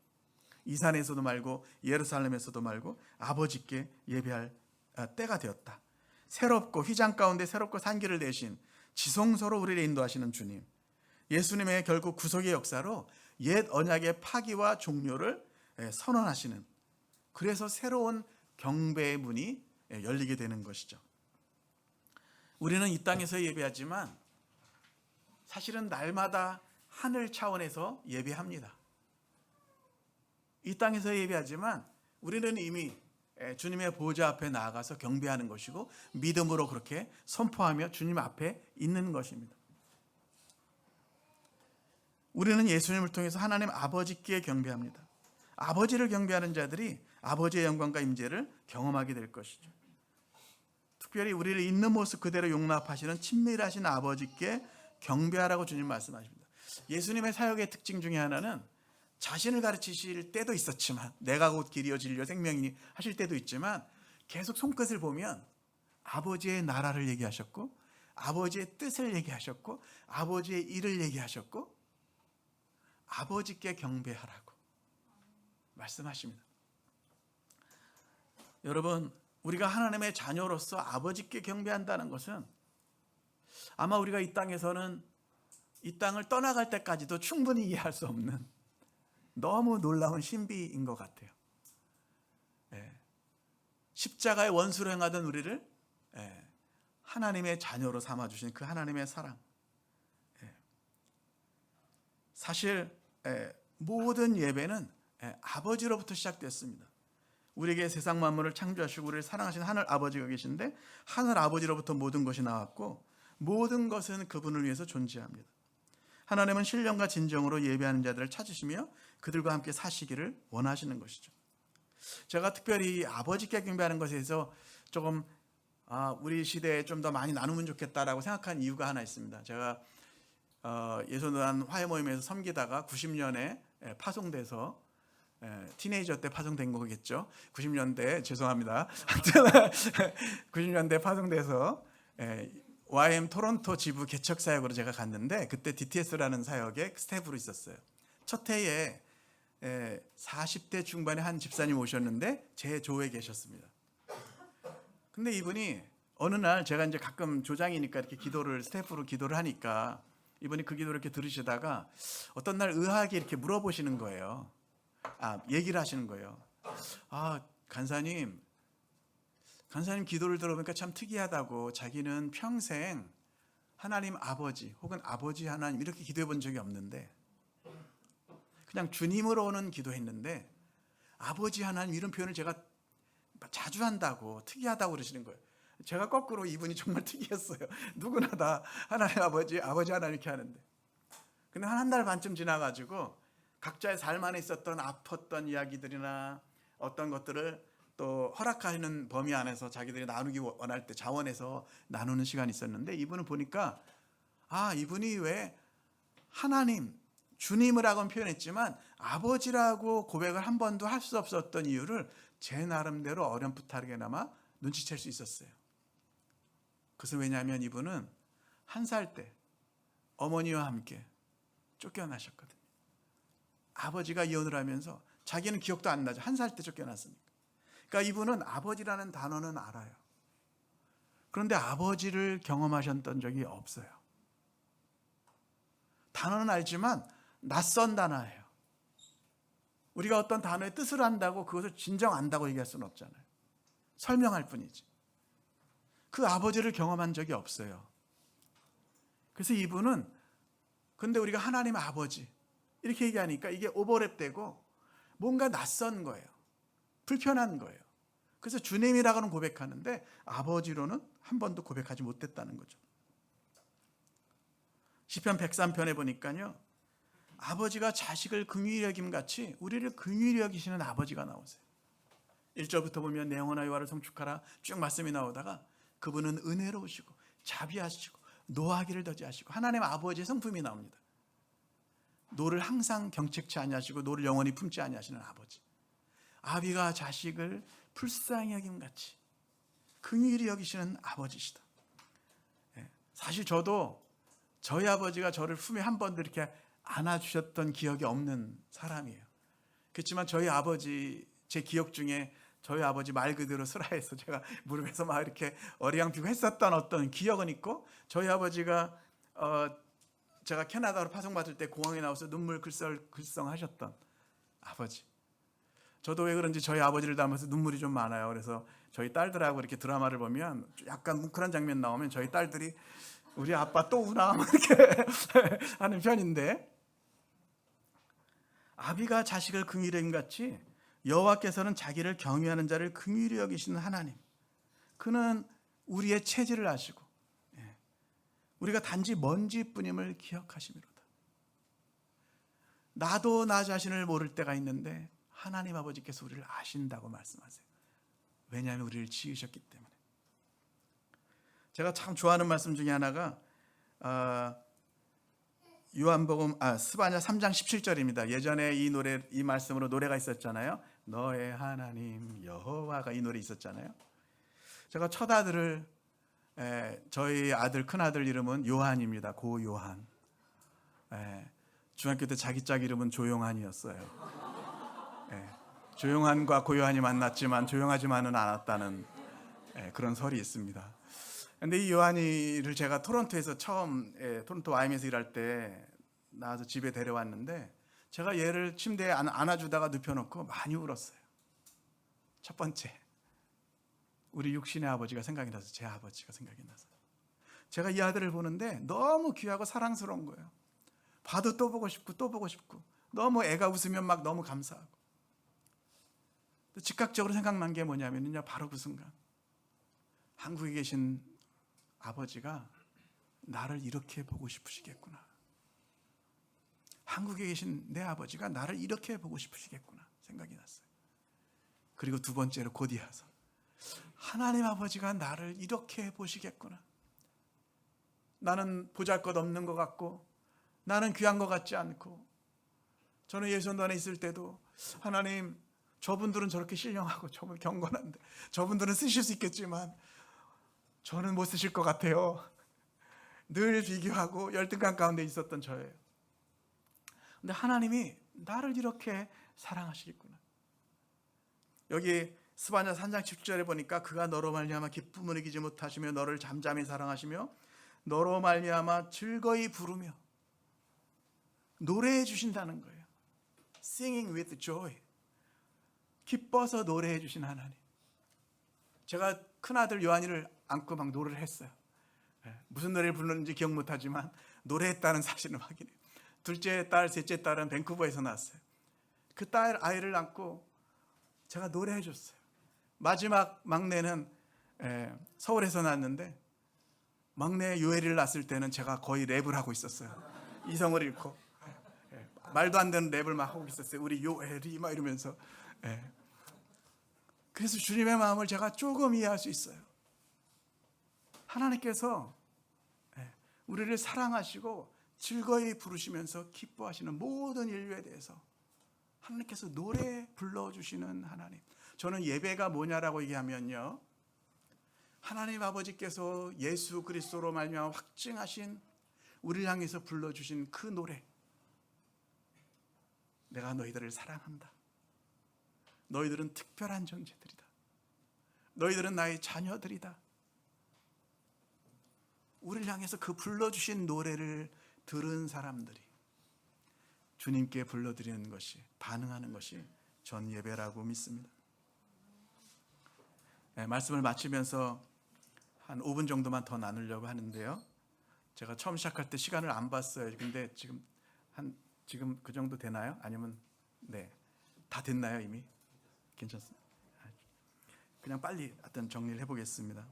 이 산에서도 말고 예루살렘에서도 말고 아버지께 예배할 때가 되었다. 새롭고 휘장 가운데 새롭고 산기를 내신 지성소로 우리를 인도하시는 주님, 예수님의 결국 구속의 역사로 옛 언약의 파기와 종료를 선언하시는, 그래서 새로운 경배의 문이 열리게 되는 것이죠. 우리는 이 땅에서 예배하지만 사실은 날마다 하늘 차원에서 예배합니다. 이 땅에서 예배하지만 우리는 이미 주님의 보좌 앞에 나아가서 경배하는 것이고 믿음으로 그렇게 선포하며 주님 앞에 있는 것입니다. 우리는 예수님을 통해서 하나님 아버지께 경배합니다. 아버지를 경배하는 자들이 아버지의 영광과 임재를 경험하게 될 것이죠. 특별히 우리를 있는 모습 그대로 용납하시는 친밀하신 아버지께 경배하라고 주님 말씀하십니다. 예수님의 사역의 특징 중에 하나는 자신을 가르치실 때도 있었지만, 내가 곧 길이요 진리요 생명이니 하실 때도 있지만, 계속 손끝을 보면 아버지의 나라를 얘기하셨고 아버지의 뜻을 얘기하셨고 아버지의 일을 얘기하셨고 아버지께 경배하라고 말씀하십니다. 여러분, 우리가 하나님의 자녀로서 아버지께 경배한다는 것은 아마 우리가 이 땅에서는 이 땅을 떠나갈 때까지도 충분히 이해할 수 없는 너무 놀라운 신비인 것 같아요. 십자가의 원수로 행하던 우리를 하나님의 자녀로 삼아주신 그 하나님의 사랑. 사실 모든 예배는 아버지로부터 시작됐습니다. 우리에게 세상 만물을 창조하시고 우리를 사랑하신 하늘 아버지가 계신데 하늘 아버지로부터 모든 것이 나왔고 모든 것은 그분을 위해서 존재합니다. 하나님은 신령과 진정으로 예배하는 자들을 찾으시며 그들과 함께 사시기를 원하시는 것이죠. 제가 특별히 아버지께 경배하는 것에 대해서 조금 우리 시대에 좀 더 많이 나누면 좋겠다라고 생각한 이유가 하나 있습니다. 제가 예수노란 화해 모임에서 섬기다가 90년에 파송돼서 티네이저 때 파송된 거겠죠. 90년대 죄송합니다. 90년대 파송돼서 YM 토론토 지부 개척 사역으로 제가 갔는데 그때 DTS라는 사역에 스태프로 있었어요. 첫 해에 40대 중반의 한 집사님 오셨는데 제 조에 계셨습니다. 근데 이분이 어느 날 제가 이제 가끔 조장이니까 이렇게 기도를 스태프로 기도를 하니까 이분이 그 기도를 이렇게 들으시다가 어떤 날 의아하게 이렇게 물어보시는 거예요. 얘기를 하시는 거예요. 간사님 기도를 들어보니까 참 특이하다고, 자기는 평생 하나님 아버지 혹은 아버지 하나님 이렇게 기도해 본 적이 없는데 그냥 주님으로는 기도했는데 아버지 하나님 이런 표현을 제가 자주 한다고, 특이하다고 그러시는 거예요. 제가 거꾸로 이분이 정말 특이했어요. 누구나 다 하나님 아버지 하나님 이렇게 하는데, 근데 한 달 반쯤 지나가지고 각자의 삶 안에 있었던 아팠던 이야기들이나 어떤 것들을 또 허락하는 범위 안에서 자기들이 나누기 원할 때 자원해서 나누는 시간이 있었는데, 이분은 보니까 이분이 왜 하나님 주님이라고는 표현했지만 아버지라고 고백을 한 번도 할 수 없었던 이유를 제 나름대로 어렴풋하게나마 눈치챌 수 있었어요. 그것은 왜냐하면 이분은 1살 때 어머니와 함께 쫓겨나셨거든요. 아버지가 이혼을 하면서 자기는 기억도 안 나죠. 1살 때 쫓겨났으니까. 그러니까 이분은 아버지라는 단어는 알아요. 그런데 아버지를 경험하셨던 적이 없어요. 단어는 알지만 낯선 단어예요. 우리가 어떤 단어의 뜻을 안다고 그것을 진정 안다고 얘기할 수는 없잖아요. 설명할 뿐이지. 그 아버지를 경험한 적이 없어요. 그래서 이분은, 근데 우리가 하나님 아버지 이렇게 얘기하니까 이게 오버랩되고 뭔가 낯선 거예요. 불편한 거예요. 그래서 주님이라고는 고백하는데 아버지로는 한 번도 고백하지 못했다는 거죠. 시편 103편에 보니까요, 아버지가 자식을 긍휼히 여김 같이 우리를 긍휼히 여기시는 아버지가 나오세요. 1절부터 보면 내 영혼아 여호와를 송축하라 쭉 말씀이 나오다가 그분은 은혜로우시고 자비하시고 노하기를 더디하시고, 하나님 아버지의 성품이 나옵니다. 노를 항상 경책치 아니하시고 노를 영원히 품지 아니하시는 아버지. 아비가 자식을 불쌍히 여김 같이 긍휼히 여기시는 아버지시다. 사실 저도 저희 아버지가 저를 품에 한 번도 이렇게 안아주셨던 기억이 없는 사람이에요. 그렇지만 저희 아버지, 제 기억 중에 저희 아버지 말 그대로 슬하해서 제가 무릎에서 막 이렇게 어리광피고 했었던 어떤 기억은 있고, 저희 아버지가 제가 캐나다로 파송받을 때 공항에 나와서 눈물 글썽하셨던 아버지. 저도 왜 그런지 저희 아버지를 닮아서 눈물이 좀 많아요. 그래서 저희 딸들하고 이렇게 드라마를 보면 약간 뭉클한 장면 나오면 저희 딸들이 우리 아빠 또 우나 이렇게 하는 편인데, 아비가 자식을 긍휼히 여김 같이 여호와께서는 자기를 경외하는 자를 긍휼히 여기시는 하나님. 그는 우리의 체질을 아시고 우리가 단지 먼지뿐임을 기억하심이로다. 나도 나 자신을 모를 때가 있는데 하나님 아버지께서 우리를 아신다고 말씀하세요. 왜냐하면 우리를 지으셨기 때문에. 제가 참 좋아하는 말씀 중에 하나가 요한복음 스바냐 3장 17절입니다. 예전에 이 말씀으로 노래가 있었잖아요. 너의 하나님 여호와가, 이 노래 있었잖아요. 제가 첫 아들을, 저희 아들 큰아들 이름은 요한입니다. 고요한. 중학교 때 자기 짝 이름은 조용한이었어요. 조용한과 고요한이 만났지만 조용하지만은 않았다는 그런 설이 있습니다. 근데 이 요한이를 제가 토론토에서 처음, 토론토 YM에서 일할 때 나와서 집에 데려왔는데, 제가 얘를 침대에 안아주다가 눕혀놓고 많이 울었어요. 첫 번째, 우리 육신의 아버지가 생각이 나서, 제 아버지가 생각이 나서. 제가 이 아들을 보는데 너무 귀하고 사랑스러운 거예요. 봐도 또 보고 싶고 또 보고 싶고, 너무 애가 웃으면 막 너무 감사하고. 즉각적으로 생각난 게 뭐냐면요, 바로 그 순간 한국에 계신 아버지가 나를 이렇게 보고 싶으시겠구나. 한국에 계신 내 아버지가 나를 이렇게 보고 싶으시겠구나 생각이 났어요. 그리고 두 번째로 곧 이어서 하나님 아버지가 나를 이렇게 보시겠구나. 나는 보잘것없는 것 같고 나는 귀한 것 같지 않고, 저는 예수원단에 있을 때도 하나님, 저분들은 저렇게 신령하고 저분 경건한데 저분들은 쓰실 수 있겠지만 저는 못 쓰실 것 같아요. 늘 비교하고 열등감 가운데 있었던 저예요. 근데 하나님이 나를 이렇게 사랑하시겠구나. 여기 스바냐 3장 17절에 보니까 그가 너로 말미암아 기쁨을 이기지 못하시며 너를 잠잠히 사랑하시며 너로 말미암아 즐거이 부르며 노래해 주신다는 거예요. Singing with joy. 기뻐서 노래해 주신 하나님. 제가 큰아들 요한이를 안고 막 노래를 했어요. 무슨 노래를 불렀는지 기억 못하지만 노래했다는 사실은 확인해요. 둘째 딸, 셋째 딸은 밴쿠버에서 낳았어요. 그 딸 아이를 안고 제가 노래해 줬어요. 마지막 막내는 서울에서 낳았는데 막내 요엘이를 낳았을 때는 제가 거의 랩을 하고 있었어요. 이성을 잃고 말도 안 되는 랩을 막 하고 있었어요. 우리 요엘이 막 이러면서. 그래서 주님의 마음을 제가 조금 이해할 수 있어요. 하나님께서 우리를 사랑하시고 즐거이 부르시면서 기뻐하시는 모든 인류에 대해서 하나님께서 노래 불러주시는 하나님. 저는 예배가 뭐냐라고 얘기하면요, 하나님 아버지께서 예수 그리스도로 말미암아 확증하신 우리를 향해서 불러주신 그 노래. 내가 너희들을 사랑한다. 너희들은 특별한 존재들이다. 너희들은 나의 자녀들이다. 우리를 향해서 그 불러주신 노래를 들은 사람들이 주님께 불러드리는 것이, 반응하는 것이 전 예배라고 믿습니다. 말씀을 마치면서 한 5분 정도만 더 나누려고 하는데요. 제가 처음 시작할 때 시간을 안 봤어요. 근데 지금 그 정도 되나요? 아니면 다 됐나요 이미? 괜찮습니다. 그냥 빨리 어떤 정리를 해보겠습니다.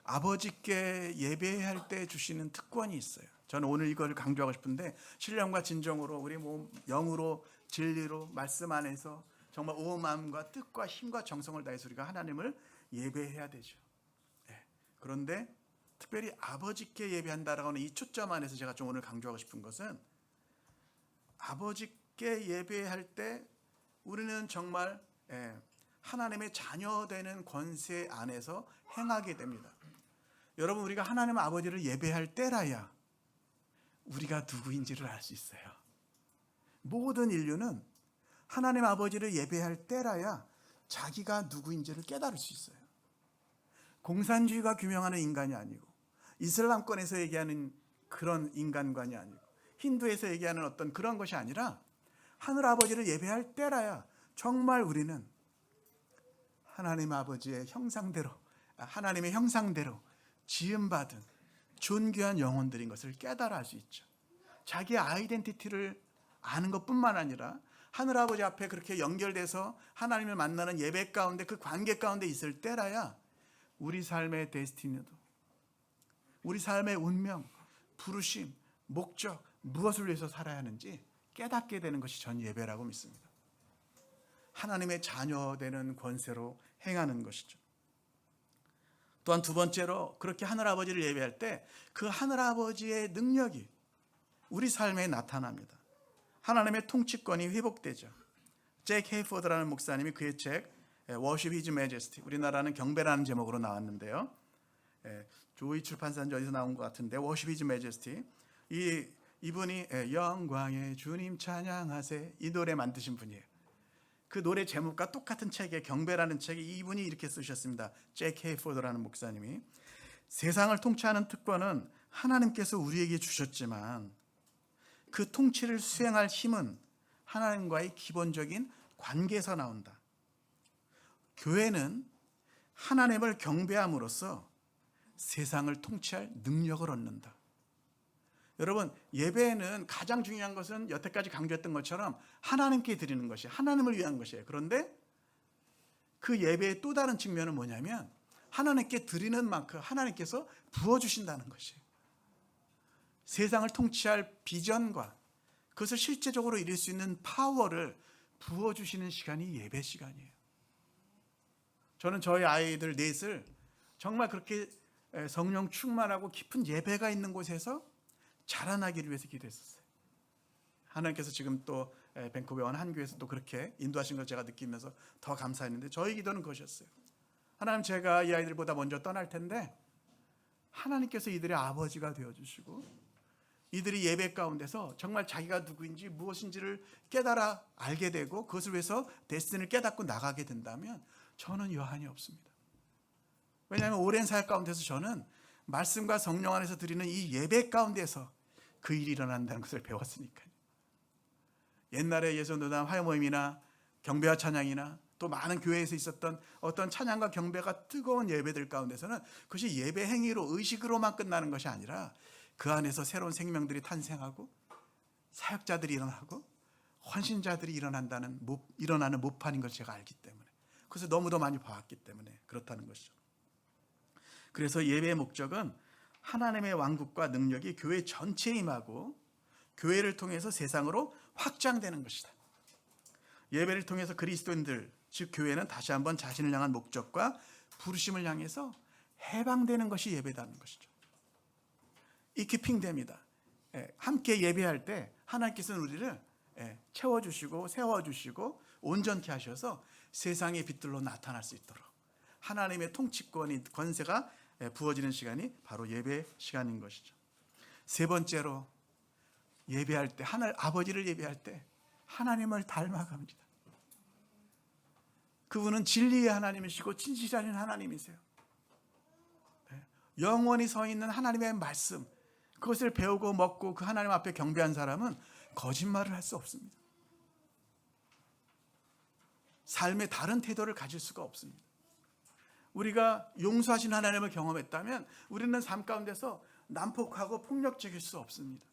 아버지께 예배할 때 주시는 특권이 있어요. 저는 오늘 이걸 강조하고 싶은데, 신령과 진정으로 우리 몸 영으로 진리로 말씀 안에서 정말 온 마음과 뜻과 힘과 정성을 다해서 우리가 하나님을 예배해야 되죠. 그런데 특별히 아버지께 예배한다라고 하는 이 초점 안에서 제가 좀 오늘 강조하고 싶은 것은, 아버지께 예배할 때 우리는 정말 하나님의 자녀되는 권세 안에서 행하게 됩니다. 여러분, 우리가 하나님 아버지를 예배할 때라야 우리가 누구인지를 알 수 있어요. 모든 인류는 하나님 아버지를 예배할 때라야 자기가 누구인지를 깨달을 수 있어요. 공산주의가 규명하는 인간이 아니고, 이슬람권에서 얘기하는 그런 인간관이 아니고, 힌두에서 얘기하는 어떤 그런 것이 아니라 하늘 아버지를 예배할 때라야 정말 우리는 하나님 아버지의 형상대로, 하나님의 형상대로 지음받은 존귀한 영혼들인 것을 깨달아 알 수 있죠. 자기의 아이덴티티를 아는 것뿐만 아니라 하늘 아버지 앞에 그렇게 연결돼서 하나님을 만나는 예배 가운데, 그 관계 가운데 있을 때라야 우리 삶의 데스티니도, 우리 삶의 운명, 부르심, 목적, 무엇을 위해서 살아야 하는지 깨닫게 되는 것이 전 예배라고 믿습니다. 하나님의 자녀되는 권세로 행하는 것이죠. 또한 두 번째로, 그렇게 하늘아버지를 예배할 때 그 하늘아버지의 능력이 우리 삶에 나타납니다. 하나님의 통치권이 회복되죠. 잭 헤이포드라는 목사님이 그의 책 Worship His Majesty, 우리나라는 경배라는 제목으로 나왔는데요. 조이 출판사인지 어디서 나온 것 같은데, Worship His Majesty, 이분이 영광의 주님 찬양하세, 이 노래 만드신 분이에요. 그 노래 제목과 똑같은 책에, 경배라는 책에 이분이 이렇게 쓰셨습니다. 잭 헤이포드라는 목사님이, 세상을 통치하는 특권은 하나님께서 우리에게 주셨지만 그 통치를 수행할 힘은 하나님과의 기본적인 관계에서 나온다. 교회는 하나님을 경배함으로써 세상을 통치할 능력을 얻는다. 여러분, 예배에는 가장 중요한 것은 여태까지 강조했던 것처럼 하나님께 드리는 것이, 하나님을 위한 것이에요. 그런데 그 예배의 또 다른 측면은 뭐냐면, 하나님께 드리는 만큼 하나님께서 부어주신다는 것이에요. 세상을 통치할 비전과 그것을 실제적으로 이룰 수 있는 파워를 부어주시는 시간이 예배 시간이에요. 저는 저희 아이들 넷을 정말 그렇게 성령 충만하고 깊은 예배가 있는 곳에서 자라나기를 위해서 기도했었어요. 하나님께서 지금 또 밴쿠버 한 교회에서 또 그렇게 인도하신 걸 제가 느끼면서 더 감사했는데, 저희 기도는 그것이었어요. 하나님, 제가 이 아이들보다 먼저 떠날 텐데 하나님께서 이들의 아버지가 되어주시고, 이들이 예배 가운데서 정말 자기가 누구인지 무엇인지를 깨달아 알게 되고, 그것을 위해서 데스티니를 깨닫고 나가게 된다면 저는 여한이 없습니다. 왜냐하면 오랜 사역 가운데서 저는 말씀과 성령 안에서 드리는 이 예배 가운데서 그 일이 일어난다는 것을 배웠으니까요. 옛날에 예전도단 화요모임이나 경배와 찬양이나 또 많은 교회에서 있었던 어떤 찬양과 경배가 뜨거운 예배들 가운데서는 그것이 예배 행위로 의식으로만 끝나는 것이 아니라 그 안에서 새로운 생명들이 탄생하고 사역자들이 일어나고 헌신자들이 일어나는 모판인 걸 제가 알기 때문에, 그래서 너무도 많이 봐왔기 때문에 그렇다는 것이죠. 그래서 예배의 목적은 하나님의 왕국과 능력이 교회 전체에 임하고 교회를 통해서 세상으로 확장되는 것이다. 예배를 통해서 그리스도인들, 즉 교회는 다시 한번 자신을 향한 목적과 부르심을 향해서 해방되는 것이 예배다는 것이죠. 이키핑됩니다. 함께 예배할 때 하나님께서는 우리를 채워주시고 세워주시고 온전케 하셔서 세상의 빛들로 나타날 수 있도록 하나님의 통치권이 권세가 부어지는 시간이 바로 예배 시간인 것이죠. 세 번째로 예배할 때, 하늘 아버지를 예배할 때 하나님을 닮아갑니다. 그분은 진리의 하나님이시고 진실하신 하나님이세요. 영원히 서 있는 하나님의 말씀, 그것을 배우고 먹고 그 하나님 앞에 경배한 사람은 거짓말을 할 수 없습니다. 삶의 다른 태도를 가질 수가 없습니다. 우리가 용서하신 하나님을 경험했다면 우리는 삶 가운데서 난폭하고 폭력적일 수 없습니다.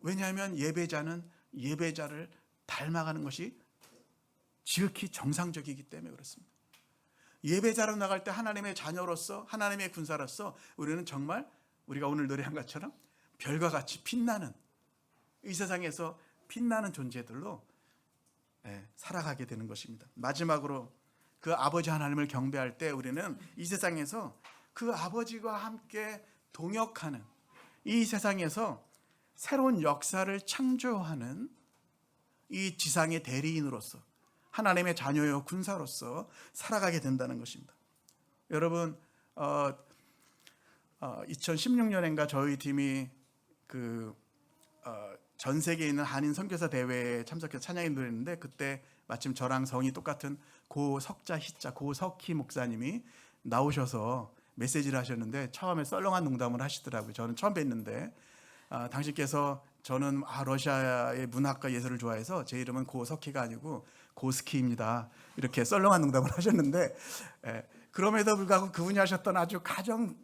왜냐하면 예배자는 예배자를 닮아가는 것이 지극히 정상적이기 때문에 그렇습니다. 예배자로 나갈 때 하나님의 자녀로서, 하나님의 군사로서 우리는 정말 우리가 오늘 노래한 것처럼 별과 같이 빛나는, 이 세상에서 빛나는 존재들로 살아가게 되는 것입니다. 마지막으로 그 아버지 하나님을 경배할 때 우리는 이 세상에서 그 아버지와 함께 동역하는, 이 세상에서 새로운 역사를 창조하는 이 지상의 대리인으로서, 하나님의 자녀요 군사로서 살아가게 된다는 것입니다. 여러분, 2016년인가 저희 팀이 전 세계에 있는 한인 선교사 대회에 참석해서 찬양에 노래했는데, 그때 마침 저랑 성이 똑같은 고석자 희자 고석희 목사님이 나오셔서 메시지를 하셨는데 처음에 썰렁한 농담을 하시더라고요. 저는 처음 뵀는데 당신께서 저는 러시아의 문학과 예술을 좋아해서 제 이름은 고석희가 아니고 고스키입니다, 이렇게 썰렁한 농담을 하셨는데, 그럼에도 불구하고 그분이 하셨던 아주 가장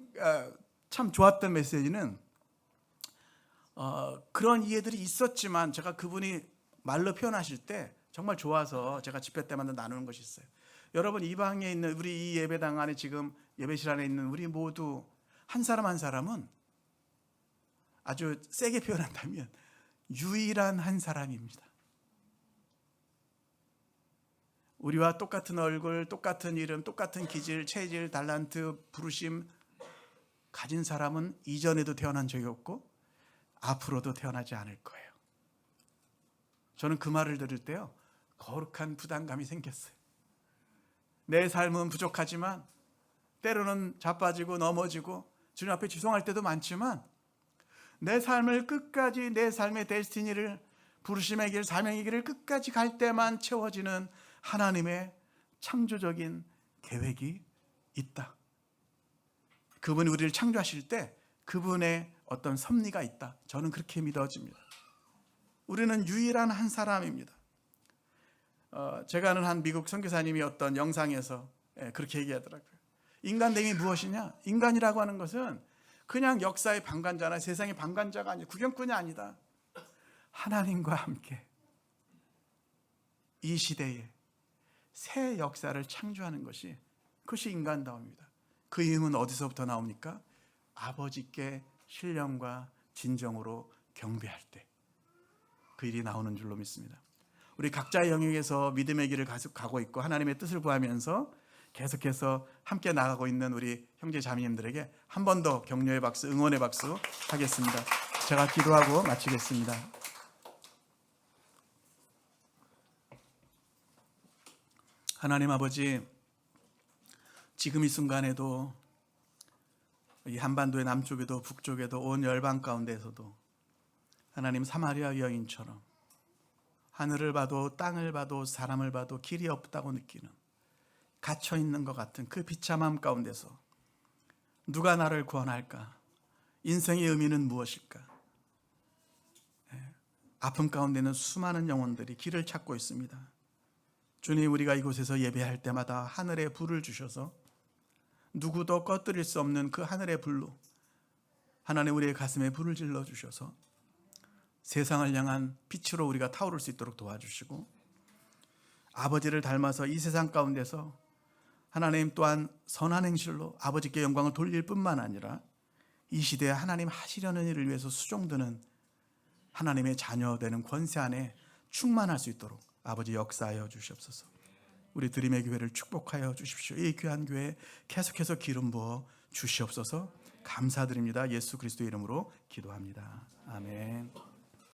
참 좋았던 메시지는 그런 이해들이 있었지만 제가 그분이 말로 표현하실 때 정말 좋아서 제가 집회 때마다 나누는 것이 있어요. 여러분, 이 방에 있는 우리 이 예배당 안에 지금 예배실 안에 있는 우리 모두 한 사람 한 사람은 아주 세게 표현한다면 유일한 한 사람입니다. 우리와 똑같은 얼굴, 똑같은 이름, 똑같은 기질, 체질, 달란트, 부르심 가진 사람은 이전에도 태어난 적이 없고 앞으로도 태어나지 않을 거예요. 저는 그 말을 들을 때요, 거룩한 부담감이 생겼어요. 내 삶은 부족하지만 때로는 자빠지고 넘어지고 주님 앞에 죄송할 때도 많지만 내 삶을 끝까지, 내 삶의 데스티니를, 부르심의 길, 사명의 길을 끝까지 갈 때만 채워지는 하나님의 창조적인 계획이 있다. 그분이 우리를 창조하실 때 그분의 어떤 섭리가 있다. 저는 그렇게 믿어집니다. 우리는 유일한 한 사람입니다. 제가 아는 한 미국 선교사님이 어떤 영상에서 그렇게 얘기하더라고요. 인간됨이 무엇이냐? 인간이라고 하는 것은 그냥 역사의 방관자나 세상의 방관자가 아니라 구경꾼이 아니다. 하나님과 함께 이 시대에 새 역사를 창조하는 것이, 그것이 인간다움입니다. 그 힘은 어디서부터 나옵니까? 아버지께 신령과 진정으로 경배할 때 그 일이 나오는 줄로 믿습니다. 우리 각자의 영역에서 믿음의 길을 가고 있고 하나님의 뜻을 구하면서 계속해서 함께 나가고 있는 우리 형제 자매님들에게 한 번 더 격려의 박수, 응원의 박수 하겠습니다. 제가 기도하고 마치겠습니다. 하나님 아버지, 지금 이 순간에도 이 한반도의 남쪽에도 북쪽에도 온 열방 가운데에서도 하나님 사마리아 여인처럼 하늘을 봐도 땅을 봐도 사람을 봐도 길이 없다고 느끼는, 갇혀 있는 것 같은 그 비참함 가운데서 누가 나를 구원할까? 인생의 의미는 무엇일까? 아픔 가운데는 수많은 영혼들이 길을 찾고 있습니다. 주님, 우리가 이곳에서 예배할 때마다 하늘에 불을 주셔서 누구도 꺼뜨릴 수 없는 그 하늘의 불로 하나님 우리의 가슴에 불을 질러 주셔서 세상을 향한 빛으로 우리가 타오를 수 있도록 도와주시고, 아버지를 닮아서 이 세상 가운데서 하나님 또한 선한 행실로 아버지께 영광을 돌릴 뿐만 아니라 이 시대에 하나님 하시려는 일을 위해서 수종드는 하나님의 자녀 되는 권세 안에 충만할 수 있도록 아버지 역사하여 주시옵소서. 우리 드림의 교회를 축복하여 주십시오. 이 귀한 교회 계속해서 기름 부어 주시옵소서. 감사드립니다. 예수 그리스도의 이름으로 기도합니다. 아멘.